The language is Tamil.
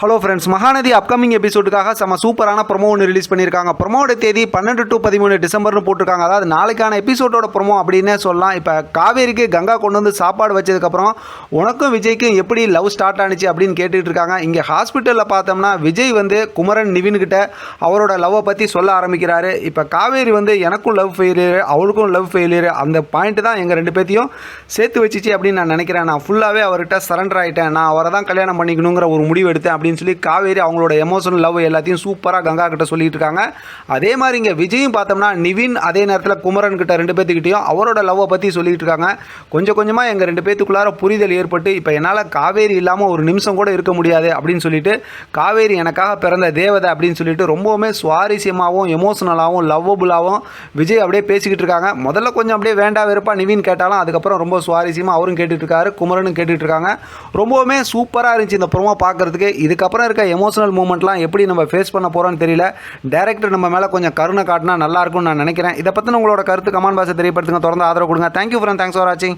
ஹலோ ஃப்ரெண்ட்ஸ், மகாநதி அப்கமிங் எபிசோடுக்காக செம சூப்பரான ப்ரொமோ ஒன்று ரிலீஸ் பண்ணியிருக்காங்க. ப்ரொமோட தேதி 12 to 13 டிசம்பர்னு போட்டிருக்காங்க. அதாவது நாளைக்கான எபிசோடோட ப்ரொமோ அப்படின்னே சொல்லலாம். இப்போ காவேரிக்கு கங்கா கொண்டு வந்து சாப்பாடு வச்சதுக்கப்புறம் உனக்கும் விஜய்க்கும் எப்படி லவ் ஸ்டார்ட் ஆனிச்சு அப்படின்னு கேட்டுட்டு இருக்காங்க. இங்கே ஹாஸ்பிட்டலில் பார்த்தோம்னா விஜய் வந்து குமரன் நிவின்கிட்ட அவரோட லவ்வை பற்றி சொல்ல ஆரம்பிக்கிறாரு. இப்போ காவேரி வந்து எனக்கும் லவ் ஃபெயிலியர், அவளுக்கும் லவ் ஃபெயிலியர், அந்த பாயிண்ட் தான் எங்கள் ரெண்டு பேர்த்தையும் சேர்த்து வச்சிச்சு அப்படின்னு நான் நினைக்கிறேன். நான் ஃபுல்லாகவே அவர்கிட்ட சரண்டர் ஆகிட்டேன், நான் அவரை தான் கல்யாணம் பண்ணிக்கணுங்கிற ஒரு முடிவு எடுத்தேன் அப்படின்னு சொல்லி காவேரி அவங்களோட எமோஷனல் லவ் எல்லாத்தையும் சூப்பராக கங்கா கிட்ட சொல்லிட்டு இருக்காங்க. அதே மாதிரி இங்கே விஜயும் பார்த்தோம்னா நிவின் அதே நேரத்தில் குமரன் கிட்ட ரெண்டு பேர்த்துக்கிட்டையும் அவரோட லவ்வை பற்றி சொல்லிட்டு இருக்காங்க. கொஞ்சம் கொஞ்சமாக எங்கள் ரெண்டு பேர்த்துக்குள்ளார புரிதல் ஏற்பட்டு இப்போ என்னால் காவேரி இல்லாமல் ஒரு நிமிஷம் கூட இருக்க முடியாது அப்படின்னு சொல்லிட்டு காவேரி எனக்காக பிறந்த தேவதை அப்படின்னு சொல்லிட்டு ரொம்பவுமே சுவாரஸ்யமாகவும் எமோஷனலாகவும் லவ்வபுளாகவும் விஜய் அப்படியே பேசிக்கிட்டு இருக்காங்க. முதல்ல கொஞ்சம் அப்படியே வேண்டா வெறுப்பா நிவின் கேட்டாலும் அதுக்கப்புறம் ரொம்ப சுவாரஸ்யமாக அவரும் கேட்டுட்டு இருக்காரு, குமரனும் கேட்டுட்டு இருக்காங்க. ரொம்பவுமே சூப்பராக இருந்துச்சு இந்த ப்ரோமோ பார்க்கறதுக்கு. இதுக்கப்புறம் இருக்க எமோஷனல் மூமெண்ட்லாம் எப்படி நம்ம ஃபேஸ் பண்ண போகிறோன்னு தெரியல. டைரக்டர் நம்ம மேலே கொஞ்சம் கருணை காட்டினா நல்லாயிருக்கும்னு நான் நினைக்கிறேன். இதை பற்றின உங்களோட கருத்து கமெண்ட் பாக்ஸை தெரியப்படுத்துங்க. தொடர்ந்து ஆதரவு கொடுங்க. தேங்க்யூ ஃப்ரெண்ட், தேங்க்ஸ் ஃபார் வாட்சிங்.